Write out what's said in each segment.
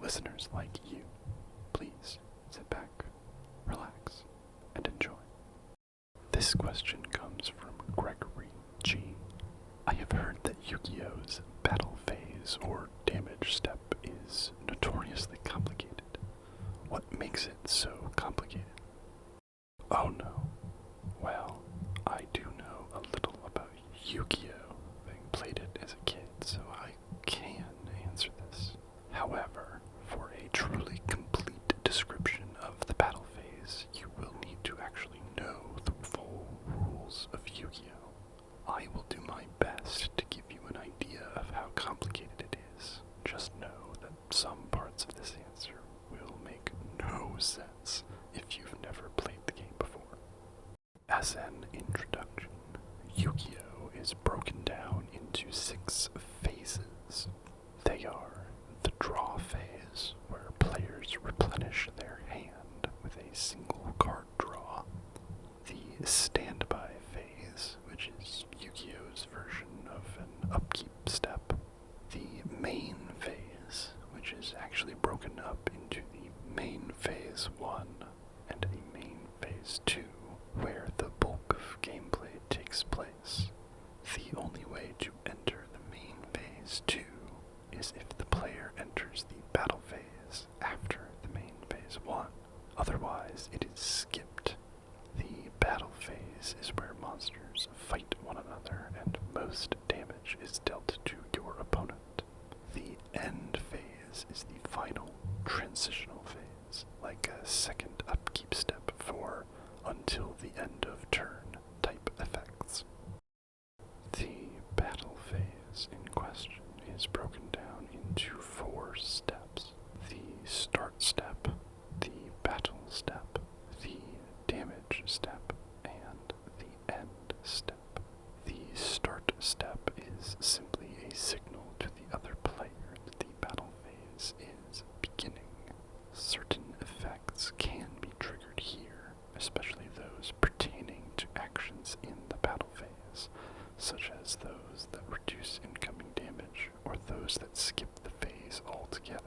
listeners like you, please sit back, relax, and enjoy. This question comes from Gregory G. I have heard that Yugioh's battle phase or damage step is notoriously complicated. What makes it so complicated? Oh no. Well, I do know a little about Yugioh, having played it as a kid, so I can answer this. However, for a truly complete description of the battle phase, you will need to actually know the full rules of Yugioh. I will do my best to give you an idea of how complicated it is. Just know that some parts of this answer will make no sense if you've never played the game before. As an introduction, Yugioh is broken down into 6 phases. They are the draw phase, where players replenish their hand with a single card draw. The standby phase, which is Yugioh's version of an upkeep step. The main phase, which is actually broken up into the main phase 1 and the main phase 2, where the bulk of gameplay takes place. The only way to enter the main phase 2 is if the player enters the battle phase after the main phase 1. Otherwise, it is skipped. The battle phase is where monsters fight one another and most damage is dealt to your opponent. The end phase is the final transitional phase, like a second upkeep step for until the end of turn type effects. The battle phase in question is broken down into 4 steps. The start step, the battle step, the damage step, and the end step. The start step is simply a signal to the other player that the battle phase is beginning. Certain effects can be triggered here, especially those pertaining to actions in the battle phase, such as those that reduce incoming damage or those that skip the phase altogether.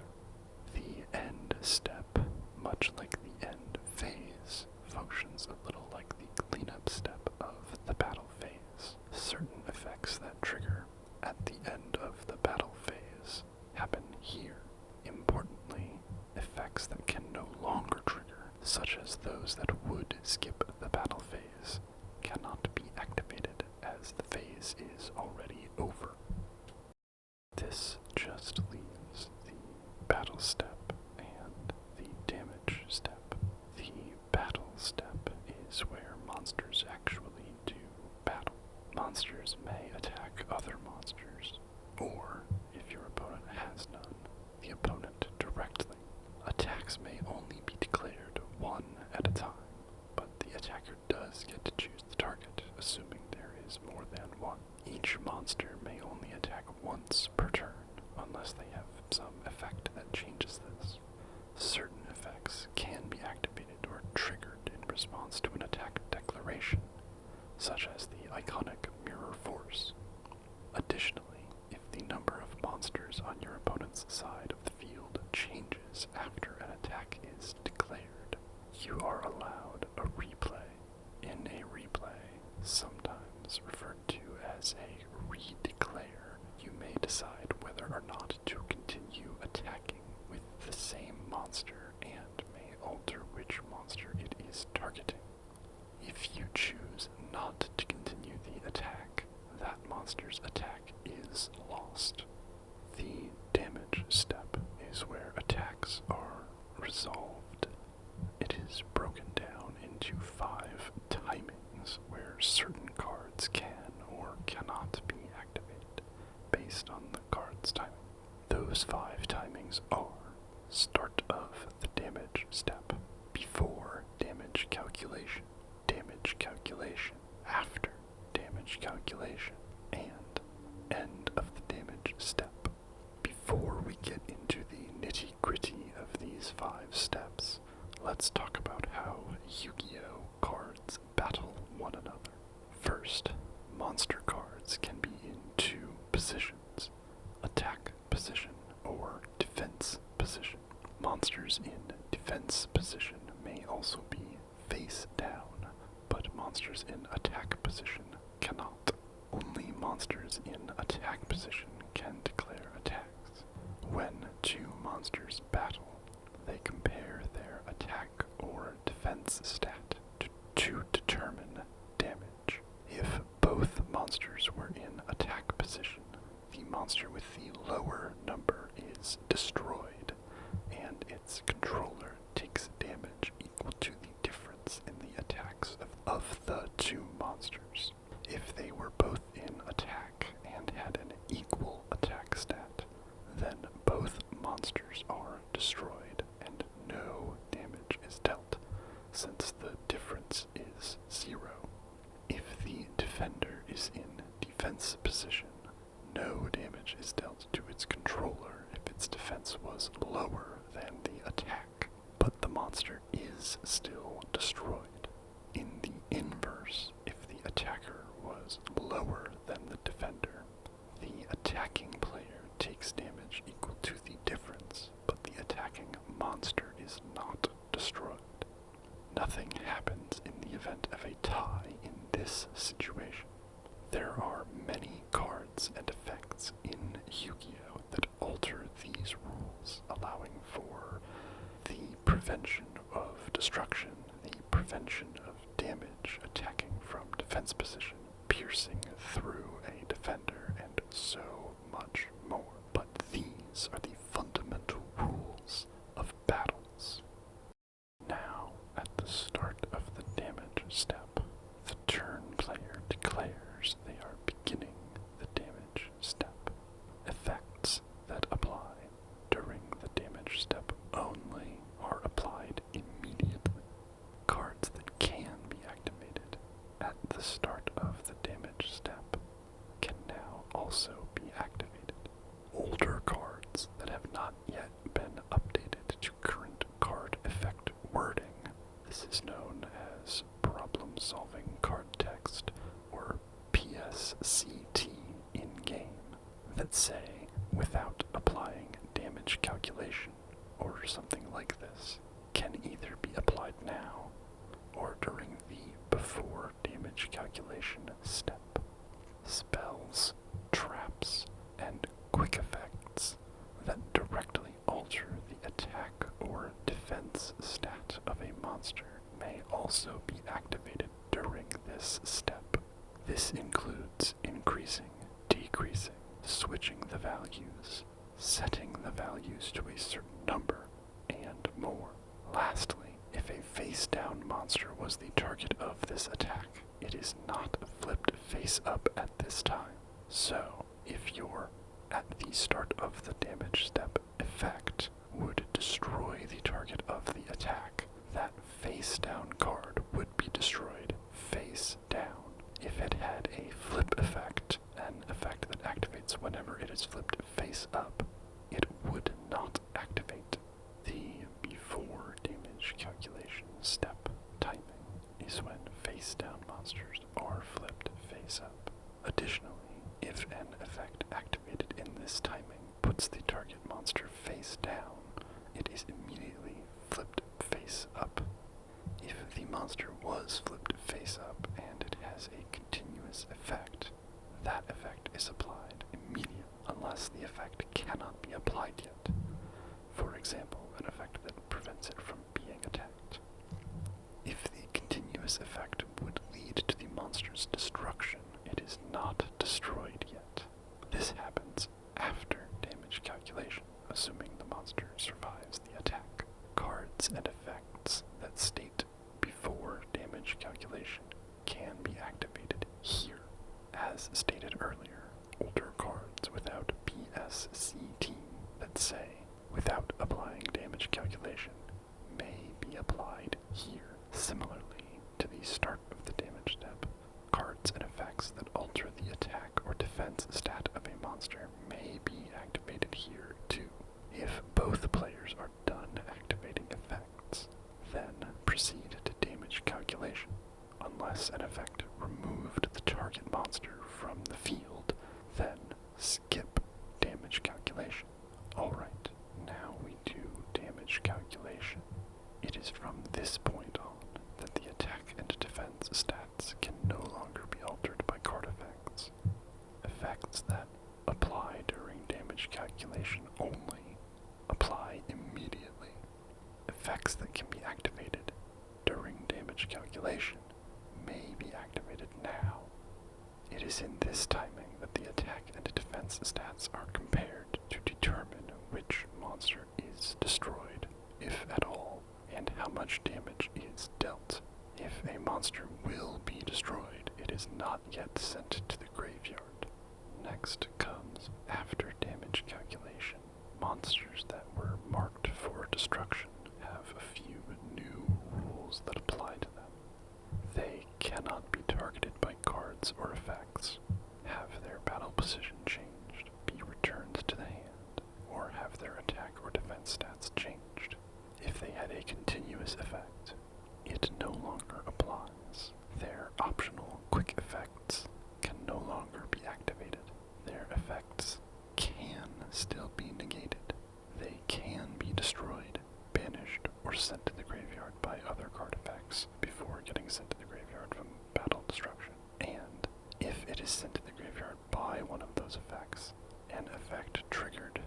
The end step, much like the end phase, functions a little like the cleanup step of the battle phase. Certain effects that trigger at the end of the battle phase happen here. Importantly, effects that can no longer trigger, such as those that would skip the battle phase, cannot be activated as the phase is already over. This just leaves the battle step and the damage step. The battle step is where monsters actually do battle. Monsters may attack other monsters, or, if your opponent has none, the opponent directly. Attacks may only be declared one at a time, but the attacker does get to choose the target, assuming there is more than one. Each monster may only attack once per turn, unless they have some effect that changes this. Certain effects can be activated or triggered in response to an attack declaration, such as the iconic Mirror Force. Additionally, if the number of monsters on your opponent's side of the field changes after an attack is declared, you are allowed a replay. In a replay, sometimes referred to as a redeclare, you may decide whether or not to continue attacking with the same monster and may alter which monster it is targeting. If you choose not to continue the attack, that monster's attack is lost. The damage step is where attacks are resolved. It is broken down into 5 timings where certain cards can or cannot be activated based on the card's timing. Those 5 timings are start of the damage step, before damage calculation, after damage calculation, and end of the damage step. Before we get into the nitty-gritty of these 5 steps, let's talk about how Yugioh cards battle one another. First, monster cards can be in 2 positions, attack position or defense position. defense position may also be face down, but monsters in attack position cannot. Only monsters in attack position can declare attacks. When two monsters battle, they compare their attack or defense stat to determine damage. If both monsters were in attack position, the monster with the lower number is destroyed, and its controller takes damage equal to the difference in the attacks of the two monsters. If they were both in attack and had an equal attack stat, then both monsters are destroyed and no damage is dealt, since the difference is 0. If the defender is in defense position, no damage is dealt to its controller if its defense was lower than the attack, but the monster is still destroyed. In the inverse, if the attacker was lower than the defender, the attacking player takes damage equal to the difference, but the attacking monster is not destroyed. Nothing happens in the event of a tie in this situation. There are many cards and effects in Yu-Gi-Oh! That alter these rules, allowing for the prevention of destruction, the prevention of damage attacking from defense position, piercing through a defender, and so much more. But these are the fundamental rules of battles. Now, at the start of the damage step, the turn player declares they are beginning the damage step. Effects that apply during the damage step only are applied immediately. Cards that can be activated at the start of the damage step can now also be activated. Older cards that have not yet been updated to current card effect wording, this is known as problem-solving card text, or PSCT in-game, that say, without applying damage calculation, or something like this, can either be applied now, or during the before damage calculation step. Spells, traps, and quick effects that directly alter the attack or defense stat of a monster may also be activated during this step. This includes increasing, decreasing, switching the values, setting the values to a certain number, and more. Lastly, if a face-down monster was the target of this attack, it is not flipped face-up at this time. So, if your at the start of the damage step effect would destroy the target of the attack, that face-down card would be destroyed face down. If it had a flip effect, an effect that activates whenever it is flipped face up, it would not activate. The before damage calculation step timing is when face-down monsters are flipped face up. Additionally, if an effect activated in this timing puts the target monster face down, it is immediately flipped face up. If the monster was flipped face up and it has a continuous effect, that effect is applied immediately unless the effect cannot be applied yet. For example, an effect that prevents it from being attacked. If the continuous effect would lead to the monster's destruction, it is not destroyed yet. This happens after damage calculation, assuming the monster survives the attack. Cards and effects that state before damage calculation can be activated here. As stated earlier, older cards without PSCT that say, without applying damage calculation, may be applied here. Similarly to the start of the damage step, cards and effects that alter the attack or defense stat of a monster may be activated here too. If both players are done activating effects, then proceed to damage calculation. Unless an effect removed the target monster from the field, then skip damage calculation. Alright, now we do damage calculation. this point on that the attack and defense stats can no longer be altered by card effects. Effects that apply during damage calculation only apply immediately. Effects that can be activated during damage calculation may be activated now. It is in this timing that the attack and defense stats are compared to determine which monster is destroyed, if at all, and how much damage is dealt. If a monster will be destroyed, it is not yet sent to the graveyard. Next comes after damage calculation. Monsters that were marked for destruction have a few new rules that apply to them. They cannot be targeted by cards or effects, have their battle position changed, be returned to the hand, or have their attack or defense stats changed. If they had a continuous effect, it no longer applies. Their optional quick effects can no longer be activated. Their effects can still be negated. They can be destroyed, banished, or sent to the graveyard by other card effects before getting sent to the graveyard from battle destruction. And if it is sent to the graveyard by one of those effects, an effect triggered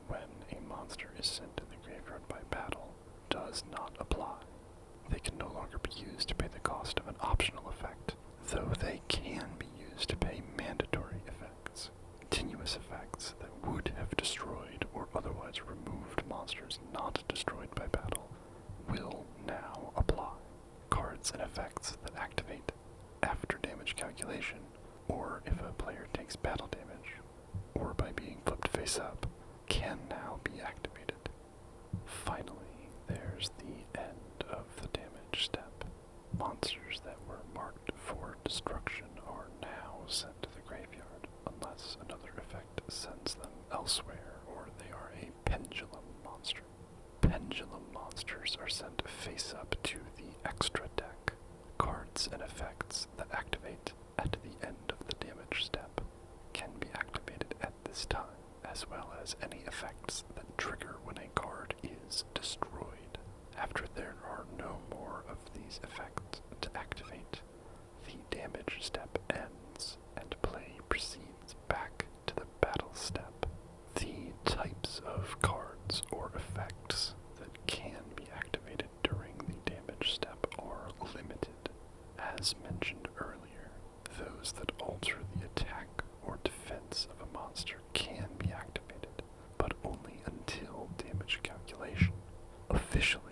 when a monster is sent to the graveyard by battle does not apply. They can no longer be used to pay the cost of an optional effect, though they can be used to pay mandatory effects. Continuous effects that would have destroyed or otherwise removed monsters not destroyed by battle will now apply. Cards and effects that activate after damage calculation, or if a player takes battle damage, or by being flipped face up, can now be activated. Finally, there's the end of the damage step. Monsters that were marked for destruction are now sent to the graveyard, unless another effect sends them elsewhere, or they are a pendulum monster. Pendulum monsters are sent face up to the extra deck. Cards and effects that activate at the end of the damage step can be activated at this time, as well as any effects that trigger when a card is destroyed. After there are no more of these effects to activate, the damage step ends and play proceeds back to the battle step. The types of cards or effects that can be activated during the damage step are limited. As mentioned earlier, those that alter the attack or defense of a monster can be activated, but only until damage calculation. Officially,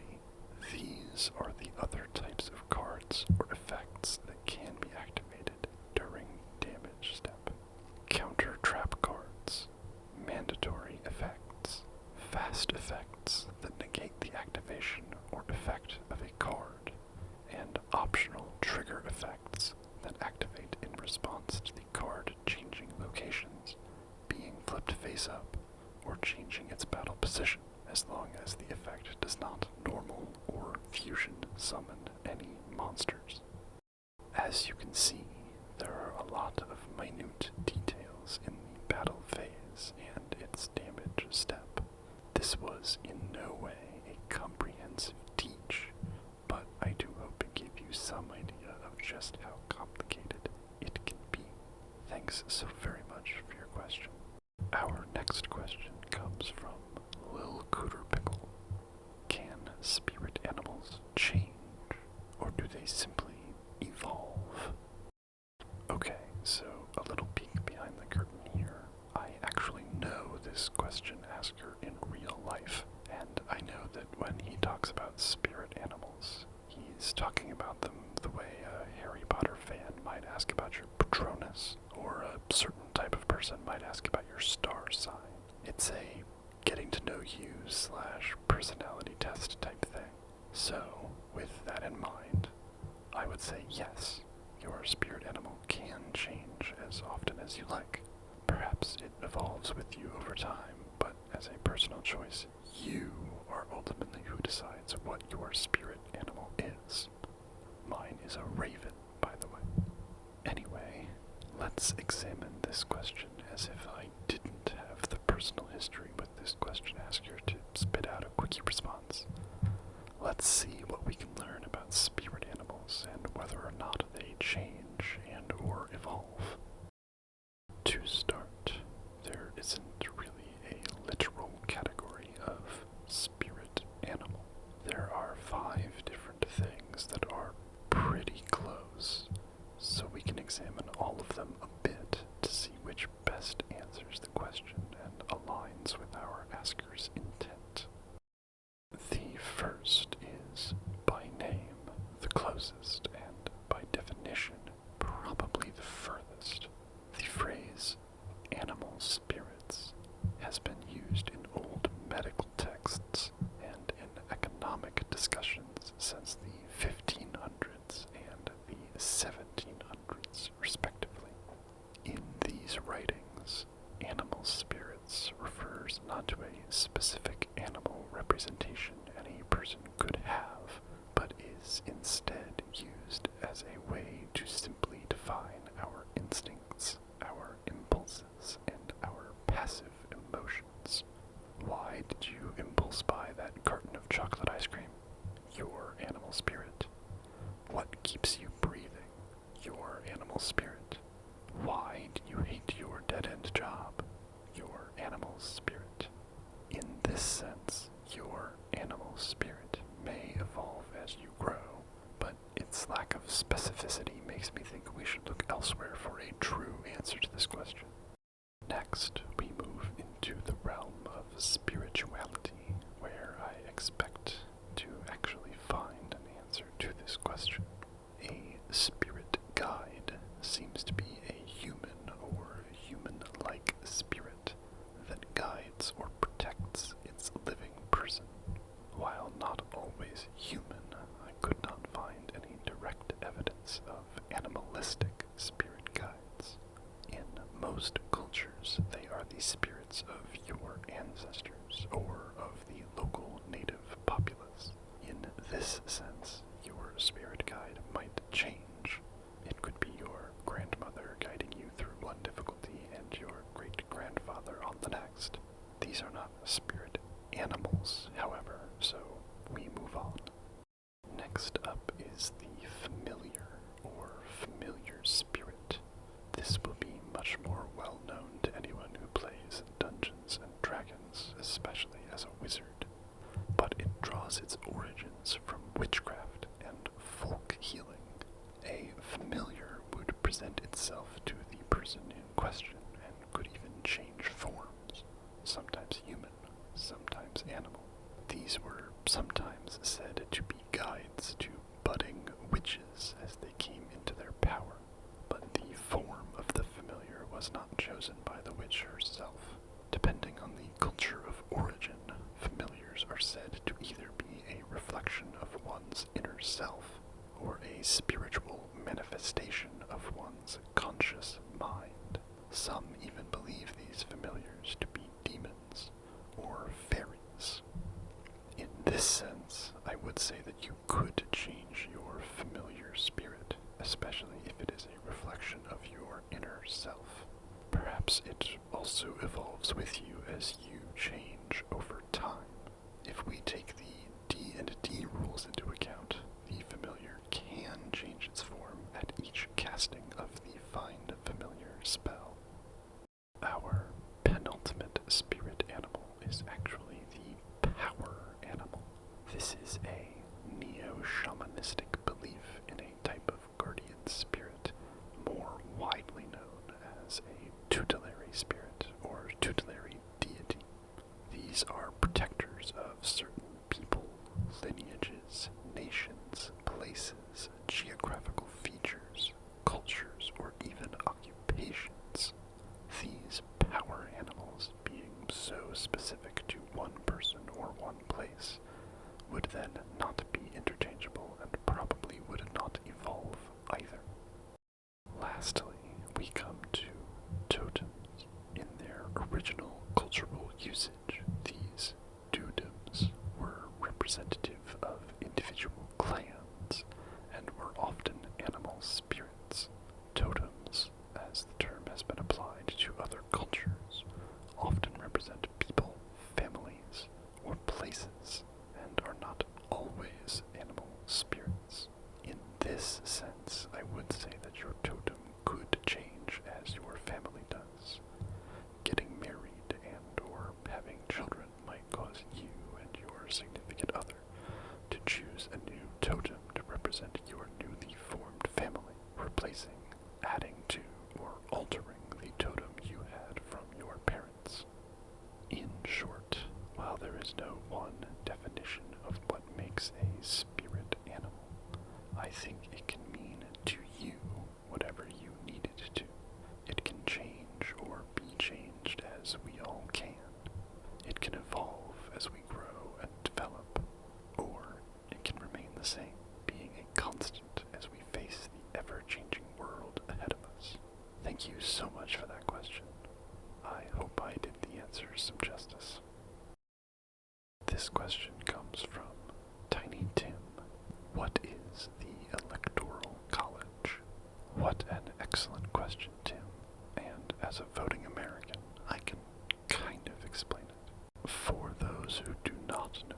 these are the other types of cards or effects that can be activated during damage step. Counter trap cards, mandatory effects, fast effects that negate the activation or effect of a card, and optional trigger effects that activate in response to the card changing locations, being flipped face up, or changing its battle position, as long as the effect does not normal or fusion summon any monsters. As you can see, there are a lot of minute details in the battle phase and its damage step. This was in no way a comprehensive teach, but I do hope it gave you some idea of just how complicated it can be. Thanks so very much for your question. Our next question comes from Lil Cooter Pickle. Can spirit animals change, or do they simply evolve? Okay, so a little peek behind the curtain here. I actually know this question asker in real life, and I know that when he talks about spirit animals, he's talking about them the way a Harry Potter fan might ask about your Patronus, or a certain type of person might ask about your star sign. It's a getting to know you / personality test type thing. So, with that in mind, I would say yes, your spirit animal can change as often as you like. Perhaps it evolves with you over time, but as a personal choice, you are ultimately who decides what your spirit animal is. Mine is a raven, by the way. Anyway, let's examine this question as if I didn't have the personal history with this question asker to spit out a quickie response. Let's see what we can learn about spirit animals and whether or not they change and or evolve. To start, there isn't really a literal category of spirit animal. There are 5 different things that are pretty close, so we can examine all of them a bit to see which best answers the question and aligns with our asker's intent. The first is by name, the closest, and by definition, probably the furthest. The phrase animal spirits has been used in old medical texts and in economic discussions since the 1500s and the 1700s, respectively. In these writings, animal spirits refers not to a specific animal representation any person could have, but is instead used as a way to simply define our instincts, our impulses, and our passive emotions. Why did you impulse buy that carton of chocolate ice cream? Your animal spirit. What keeps you breathing? Your animal spirit. Why do you hate your dead-end job? Your animal spirit. In this sense, your animal spirit may evolve as you grow, but its lack of specificity makes me think we should look elsewhere for a true answer to this question. Next, we move into the realm of spirituality, where I expect to actually find an answer to this question. A spirit guide seems to be a human or human-like spirit that guides or protects its living person. While not always human, I could not find any direct evidence of animalistic spirit guides. In most cultures, they are the spirits of your ancestors or of the local native populace. In this sense, your spirit guide might change. It could be your grandmother guiding you through one difficulty and your great-grandfather on the next. These are not spirit animals, however, so we move on. Next up is the familiar or familiar spirit. This will be much more well known to anyone who plays Dungeons and Dragons, especially as a wizard, but it draws its origins from witchcraft and folk healing. A familiar would present itself to the person in question and could even change forms, sometimes human, sometimes animal. These were sometimes said to be guides to budding witches as they came into their power, but the form of the familiar was not chosen by the witch herself. Depending on the culture of origin, familiars are said to either be a reflection of one's inner self or a spiritual manifestation of one's conscious mind. Some even believe these familiars to be demons or fairies. In this sense, I would say that you could change your familiar spirit, especially if it is a reflection of your inner self. Perhaps it also evolves with you as you change over time. If we take the D&D rules into account, the familiar can change its form at each casting of the Find Familiar spell. Our penultimate spirit animal is actually the power animal. This is a neo-shamanistic belief in a type of guardian spirit, more widely known as a tutelary spirit or tutelary deity. These are protectors of certain people, lineages, nations, places, geographical features, cultures, or even occupations. These power animals, being so specific to one person or one place, would then not be interchangeable and probably would not evolve either. Lastly, we come to totems. In their original cultural usage, these dudems were representative of individual clans and were often animal spirits. Totems, as the term has been applied to other cultures, often represent people, families, or places, and are not always animal spirits. replacing, adding to, or altering the totem you had from your parents. In short, while there is no one definition of what makes a spirit animal, I think it can mean to you whatever you need it to. It can change or be changed as we all can. It can evolve as we grow and develop, or it can remain the same, being a constant as we face the ever-changing world ahead of us. Thank you so much for that question. I hope I did the answers some justice. This question comes from Tiny Tim. What is the Electoral College? What an excellent question, Tim. And as a voting American, I can kind of explain it. For those who do not know,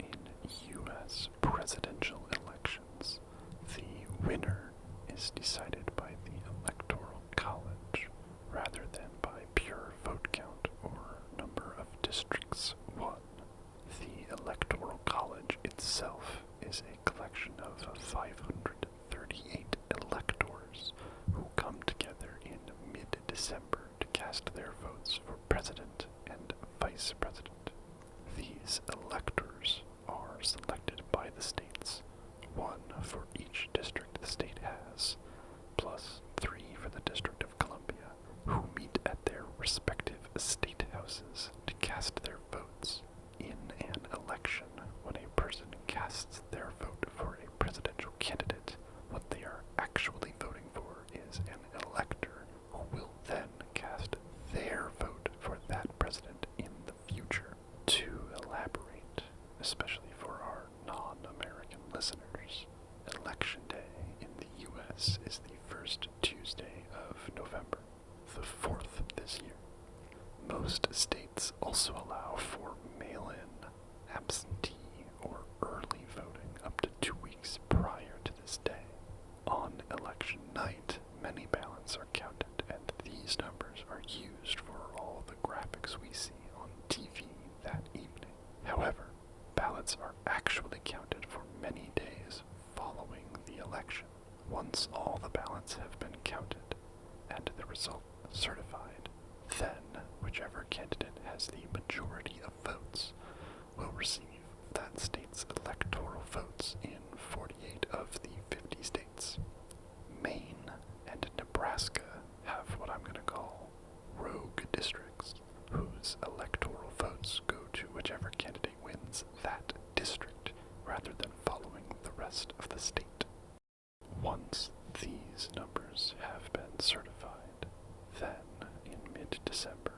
in U.S. presidential elections, the winner is decided by the Electoral College rather than by pure vote count or number of districts won. The Electoral College itself is a collection of 538 electors who come together in mid-December to cast their votes for president and vice president. These electors are selected by the states, one for each district the state has, plus 3 for the District of Columbia, who meet at their respective state houses to cast their votes. In an election, when a person casts their vote for a presidential candidate, what they are actually voting for is an elector who will then cast their vote for that president in the future. To elaborate, especially for our non-American listeners, Election Day in the U.S. is the first Tuesday of November, the 4th this year. Most states also allow for mail-in, absentee, or early voting up to 2 weeks prior to this day. On election night, many ballots are counted, and these numbers are used for all the graphics we see on TV that evening. However, ballots are actually counted for many days following the election. Once all the ballots have been counted and the result certified, then whichever candidate has the majority of votes will receive that state's electoral votes in 48 of the 50 states. Maine and Nebraska have what I'm going to call rogue districts, whose electoral votes go to whichever candidate wins that district, rather than following the rest of the state. Once these numbers have been certified, then, in mid-December,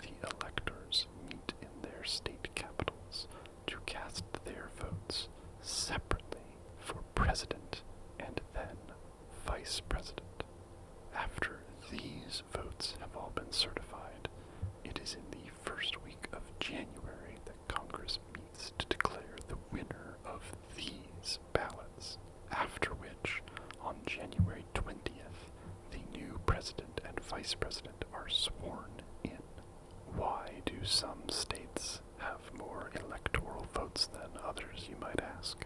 the electors meet in their state capitals to cast their votes separately for president and then vice president. After these votes have all been certified, it is in the first week of January that Congress meets to declare the winner of these ballots, after which, on January 20th, the new president and vice president are sworn in. Why do some states have more electoral votes than others, you might ask?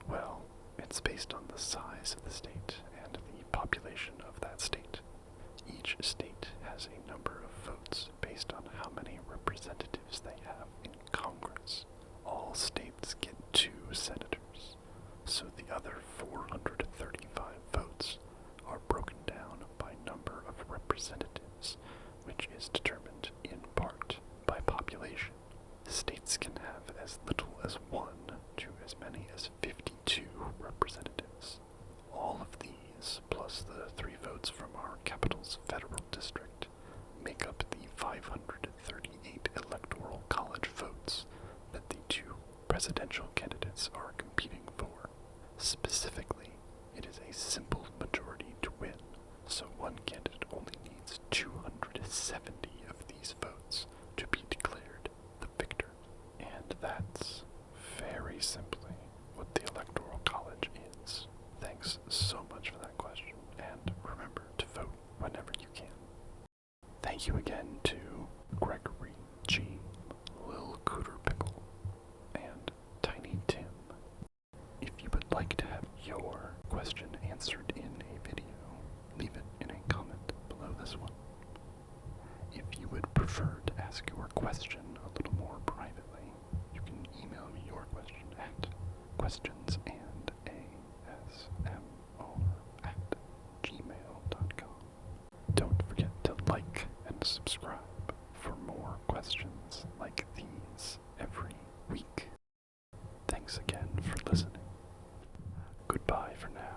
Well, it's based on the size of the state and the population of that state. Each state has a number of votes based on how many representatives they have in Congress. All states get 2 senators, so the other 435 votes are broken down by number of representatives, which is determined in part by population. States can have as little as 1 to as many as 52 representatives. All of these, plus the 3 votes from our capital's federal district, make up the 538 electoral college votes that the 2 presidential candidates are competing for. Specifically, it is a simple majority to win, so one candidate only needs 270 of these votes to be declared the victor. And that's very simply what the Electoral College is. Thanks so much for that question, and remember to vote whenever you can. Thank you again to Gregory G, Lil Cooter Pickle, and Tiny Tim. If you would like to have your question answered in a video, ask your question a little more privately, you can email me your question at questionsandasmr@gmail.com. Don't forget to like and subscribe for more questions like these every week. Thanks again for listening. Goodbye for now.